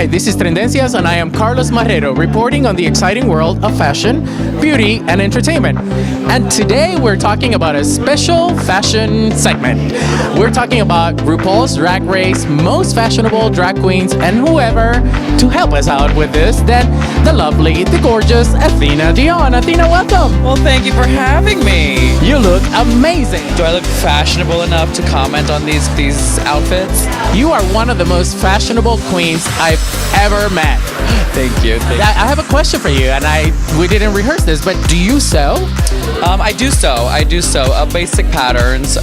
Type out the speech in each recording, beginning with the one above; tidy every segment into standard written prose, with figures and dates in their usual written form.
Hi, this is Trendencias and I am Carlos Marrero reporting on the exciting world of fashion, beauty, and entertainment. And today we're talking about a special fashion segment. We're talking about RuPaul's Drag Race, most fashionable drag queens, and whoever to help us out with this, then the lovely, the gorgeous Athena Dion. Athena, welcome. Well, thank you for having me. You look amazing. Do I look fashionable enough to comment on these outfits? You are one of the most fashionable queens I've ever met. Thank you. I have a question for you, and we didn't rehearse this, but do you sew? I do sew basic patterns.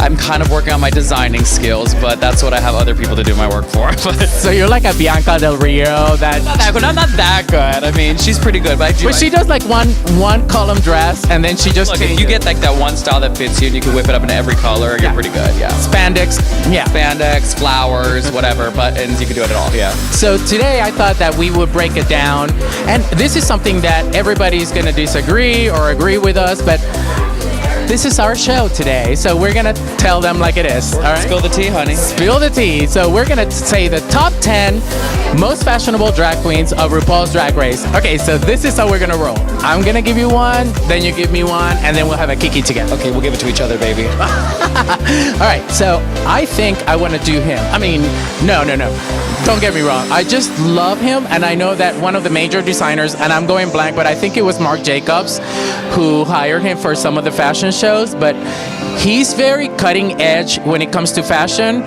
I'm kind of working on my designing skills, but that's what I have other people to do my work for. So you're like a Bianca Del Rio that... I'm not that good. I mean, she's pretty good, but she does like one column dress, and then she just changes. If you get like that one style that fits you, and you can whip it up into every color, you're pretty good, yeah. Spandex, yeah. Spandex, flowers, whatever, buttons, you can do it all, yeah. So today I thought that we would break it down, and this is something that everybody's gonna disagree or agree with us, but this is our show today, so we're gonna tell them like it is. All right? Spill the tea, honey. Spill the tea. So we're gonna say the top 10 most fashionable drag queens of RuPaul's Drag Race. Okay, so this is how we're gonna roll. I'm gonna give you one, then you give me one, and then we'll have a kiki together. Okay, we'll give it to each other, baby. All right, so I think I wanna do him. I mean, no. Don't get me wrong. I just love him, and I know that one of the major designers, and I'm going blank, but I think it was Marc Jacobs who hired him for some of the fashion shows, but he's very cutting edge when it comes to fashion.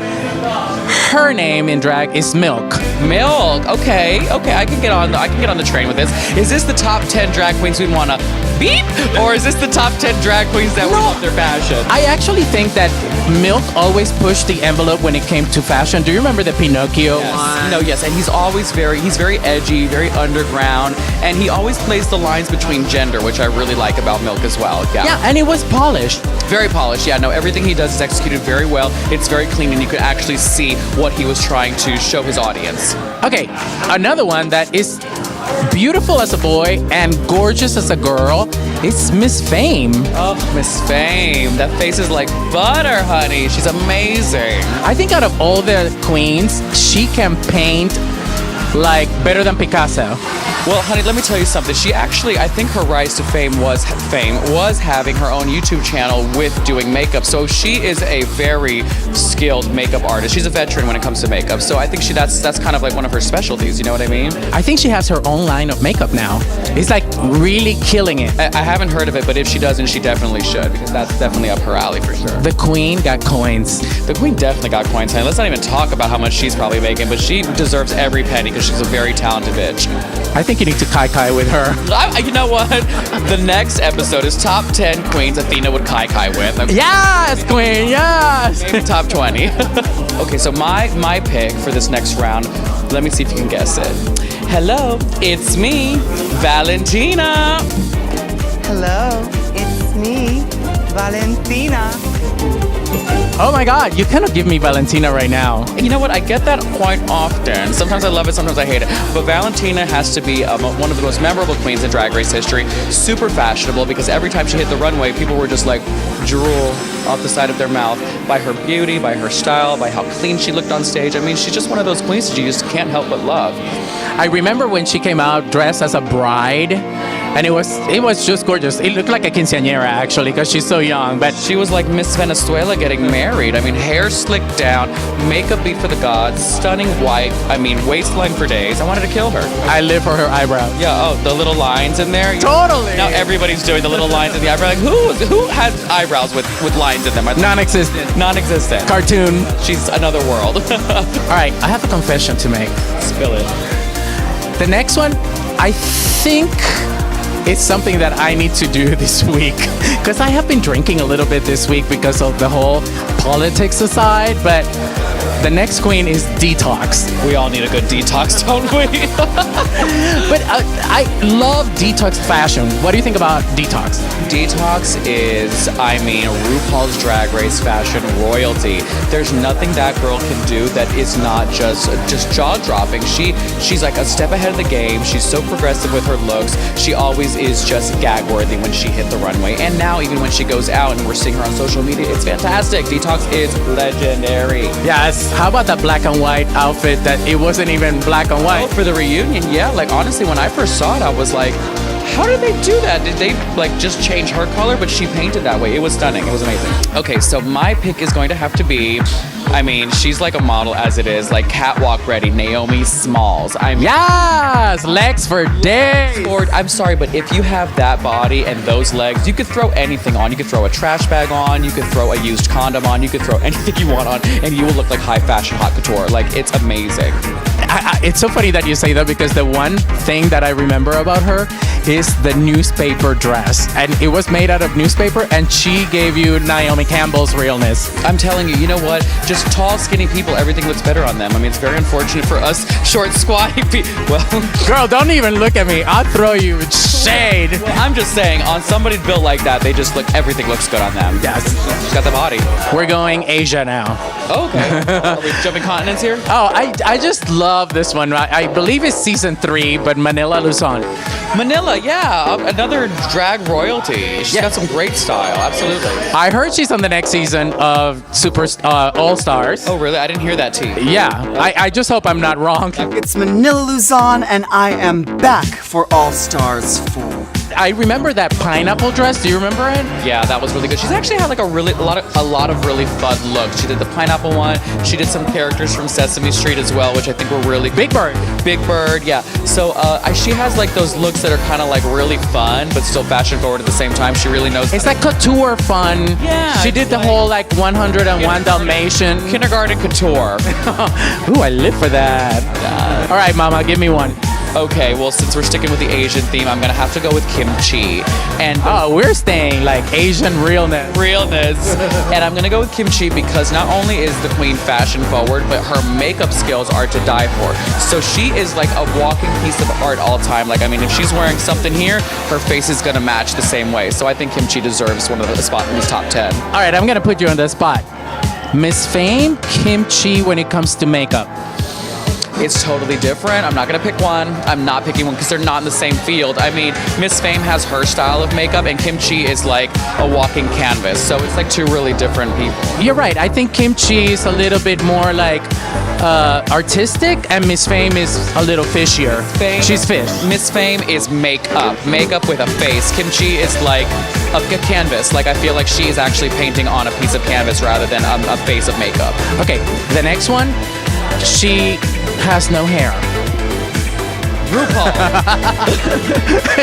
Her name in drag is Milk. Milk. Okay. I can get on the train with this. Is this the top 10 drag queens we want to beat, or is this the top 10 drag queens that we love their fashion? I actually think that Milk always pushed the envelope when it came to fashion. Do you remember the Pinocchio one? No, yes, and he's very edgy, very underground, and he always plays the lines between gender, which I really like about Milk as well. Yeah, and it was polished. Very polished, yeah. No, everything he does is executed very well. It's very clean, and you can actually see what he was trying to show his audience. Okay, another one that is beautiful as a boy and gorgeous as a girl is Miss Fame. Oh, Miss Fame. That face is like butter, honey. She's amazing. I think out of all the queens, she can paint like better than Picasso. Well, honey, let me tell you something. She actually, I think her rise to fame was having her own YouTube channel with doing makeup. So she is a very skilled makeup artist. She's a veteran when it comes to makeup. So I think that's kind of like one of her specialties. You know what I mean? I think she has her own line of makeup now. It's like really killing it. I haven't heard of it, but if she doesn't, she definitely should, because that's definitely up her alley for sure. The queen got coins. The queen definitely got coins, honey. Let's not even talk about how much she's probably making, but she deserves every penny because she's a very talented bitch. I think you need to kai with her. You know what? The next episode is top 10 queens Athena would kai with. Yes, queen, yes! Maybe top 20. Okay, so my pick for this next round, let me see if you can guess it. Hello, it's me, Valentina. Hello, it's me, Valentina. Oh my God, you cannot give me Valentina right now. You know what? I get that quite often. Sometimes I love it, sometimes I hate it. But Valentina has to be one of the most memorable queens in Drag Race history. Super fashionable, because every time she hit the runway, people were just like drool off the side of their mouth by her beauty, by her style, by how clean she looked on stage. I mean, she's just one of those queens that you just can't help but love. I remember when she came out dressed as a bride, and it was just gorgeous. It looked like a quinceañera actually, because she's so young. But she was like Miss Venezuela getting married. I mean, hair slicked down, makeup beat for the gods, stunning white. I mean, waistline for days. I wanted to kill her. I live for her eyebrows. Yeah. Oh, the little lines in there. Totally. Now everybody's doing the little lines in the eyebrow. Like who has eyebrows with lines in them? Non-existent. Non-existent. Cartoon. She's another world. All right, I have a confession to make. Spill it. The next one, I think it's something that I need to do this week, because I have been drinking a little bit this week because of the whole politics aside, but the next queen is DETOX. We all need a good detox, don't we? But I love DETOX fashion. What do you think about DETOX? DETOX is, I mean, RuPaul's Drag Race fashion royalty. There's nothing that girl can do that is not just jaw-dropping. She's like a step ahead of the game. She's so progressive with her looks. She always is just gag-worthy when she hit the runway. And now, even when she goes out and we're seeing her on social media, it's fantastic. DETOX is legendary. Yes. how about that black and white outfit that it wasn't even black and Oh, white? for the reunion, yeah. Like honestly, when I first saw it, I was like, how did they do that? Did they like just change her color, but she painted that way? It was stunning. It was amazing. Okay, so my pick is going to have to be, I mean, she's like a model as it is, like catwalk ready, Naomi Smalls. Yes, legs for days. I'm sorry, but if you have that body and those legs, you could throw anything on. You could throw a trash bag on, you could throw a used condom on, you could throw anything you want on, and you will look like high fashion haute couture. Like, it's amazing. It's so funny that you say that because the one thing that I remember about her is the newspaper dress. And it was made out of newspaper, and she gave you Naomi Campbell's realness. I'm telling you, you know what? Just tall, skinny people, everything looks better on them. I mean, it's very unfortunate for us short, squatty people. Well, Girl, don't even look at me. I'll throw you shade. I'm just saying, on somebody built like that, they just look, everything looks good on them. Yes. She's got the body. We're going Asia now. Okay. Are we jumping continents here? Oh, I just love this one. I believe it's season 3, but Manila, Luzon. Manila, yeah, another drag royalty. She's got some great style, absolutely. I heard she's on the next season of All Stars. Oh, really? I didn't hear that tea. Yeah, I just hope I'm not wrong. It's Manila, Luzon, and I am back for All Stars 4. I remember that pineapple dress. Do you remember it? Yeah, that was really good. She's actually had like a lot of really fun looks. She did the pineapple one. She did some characters from Sesame Street as well, which I think were really Big Bird. Big Bird, yeah. So she has like those looks that are kind of like really fun, but still fashion forward at the same time. She really knows. It's like couture fun. Yeah, She did the whole like 101 Dalmatian. kindergarten couture. Ooh, I live for that. All right, Mama, give me one. Okay, well, since we're sticking with the Asian theme, I'm gonna have to go with kimchi. And Oh, we're staying like Asian realness. realness. And I'm gonna go with kimchi because not only is the queen fashion forward, but her makeup skills are to die for. So she is like a walking piece of art all time. Like, I mean, if she's wearing something here, her face is gonna match the same way. So I think kimchi deserves one of the spot in these top 10. All right, I'm gonna put you on the spot. Miss Fame, kimchi when it comes to makeup. It's totally different. I'm not gonna pick one. I'm not picking one because they're not in the same field. I mean, Miss Fame has her style of makeup and kimchi is like a walking canvas. So it's like two really different people. You're right. I think kimchi is a little bit more like artistic, and Miss Fame is a little fishier. She's fish. Miss Fame is makeup with a face. Kimchi is like a canvas. Like, I feel like she is actually painting on a piece of canvas rather than a face of makeup. Okay, the next one, she has no hair. RuPaul.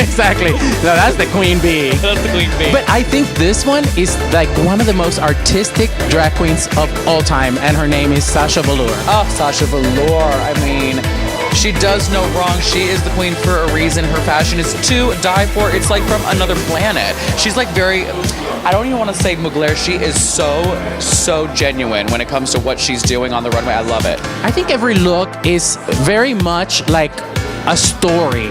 Exactly. No, that's the queen bee. That's the queen bee. But I think this one is like one of the most artistic drag queens of all time, and her name is SASHA VELOUR. Oh, SASHA VELOUR. I mean, she does no wrong. She is the queen for a reason. Her fashion is to die for. It's like from another planet. She's like very, I don't even want to say Mugler. She is so genuine when it comes to what she's doing on the runway. I love it. I think every look is very much like a story.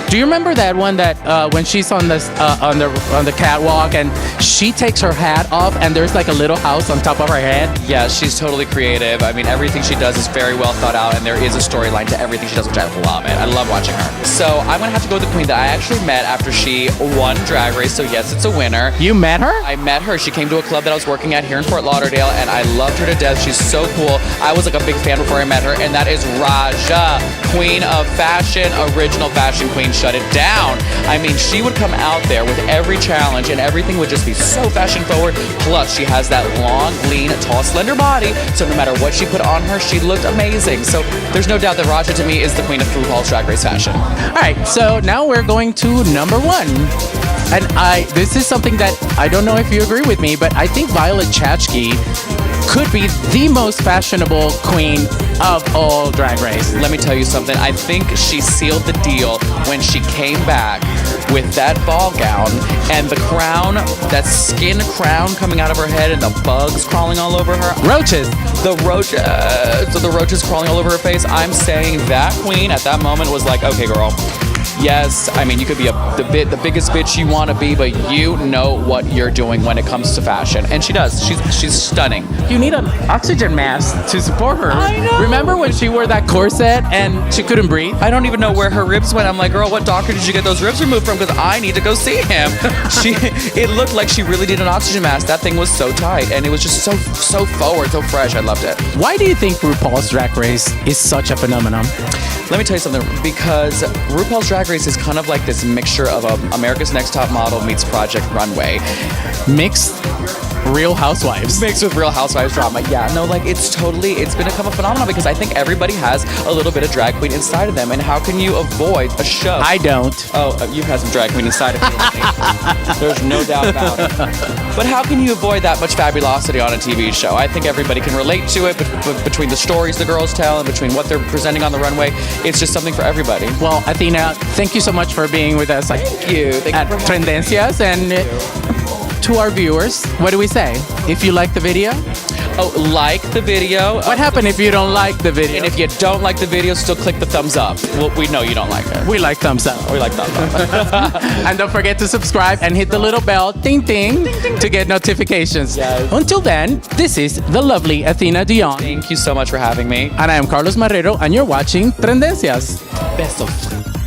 Do you remember that one that when she's on the catwalk and she takes her hat off and there's like a little house on top of her head? Yeah, she's totally creative. I mean, everything she does is very well thought out, and there is a storyline to everything she does, which I love it. I love watching her. So I'm gonna have to go with the queen that I actually met after she won Drag Race. So yes, it's a winner. You met her? I met her. She came to a club that I was working at here in Fort Lauderdale, and I loved her to death. She's so cool. I was like a big fan before I met her, and that is Raja, queen of fashion, original fashion queen. Shut it down. I mean, she would come out there with every challenge, and everything would just be so fashion forward. Plus, she has that long, lean, tall, slender body, so no matter what she put on her, she looked amazing. So there's no doubt that Raja, to me, is the queen of RuPaul's Drag Race fashion. All right, so now we're going to number 1. And this is something that I don't know if you agree with me, but I think Violet Chachki could be the most fashionable queen of all Drag Race. Let me tell you something. I think she sealed the deal when she came back with that ball gown and the crown, that skin crown coming out of her head and the bugs crawling all over her. Roaches. The roaches crawling all over her face. I'm saying that queen at that moment was like, okay, girl, Yes, I mean, you could be the biggest bitch you want to be, but you know what you're doing when it comes to fashion. And she does. She's stunning. You need an oxygen mask to support her. I know. Remember when she wore that corset and she couldn't breathe? I don't even know where her ribs went. I'm like, girl, what doctor did you get those ribs removed from? Because I need to go see him. It looked like she really did an oxygen mask. That thing was so tight, and it was just so forward, so fresh. I loved it. Why do you think RuPaul's Drag Race is such a phenomenon? Let me tell you something, because RuPaul's Drag Race is kind of like this mixture of America's Next Top Model meets Project Runway. Mixed Real Housewives. Mixed with Real Housewives drama. Yeah, no, like it's become a phenomenon because I think everybody has a little bit of drag queen inside of them. And how can you avoid a show? I don't. Oh, you've had some drag queen inside of you. There's no doubt about it. But how can you avoid that much fabulosity on a TV show? I think everybody can relate to it, but between the stories the girls tell and between what they're presenting on the runway, it's just something for everybody. Well, Athena, thank you so much for being with us. Thank you. Thank At you for having me. Trendencias. And to our viewers, what do we say? If you like the video? Oh, like the video. What happened if you don't like the video? And if you don't like the video, still click the thumbs up. Well, we know you don't like it. We like thumbs up. We like thumbs up. And don't forget to subscribe and hit the little bell, ting ting, to get notifications. Yes. Until then, this is the lovely Athena Dion. Thank you so much for having me. And I am Carlos Marrero, and you're watching Trendencias. Besos.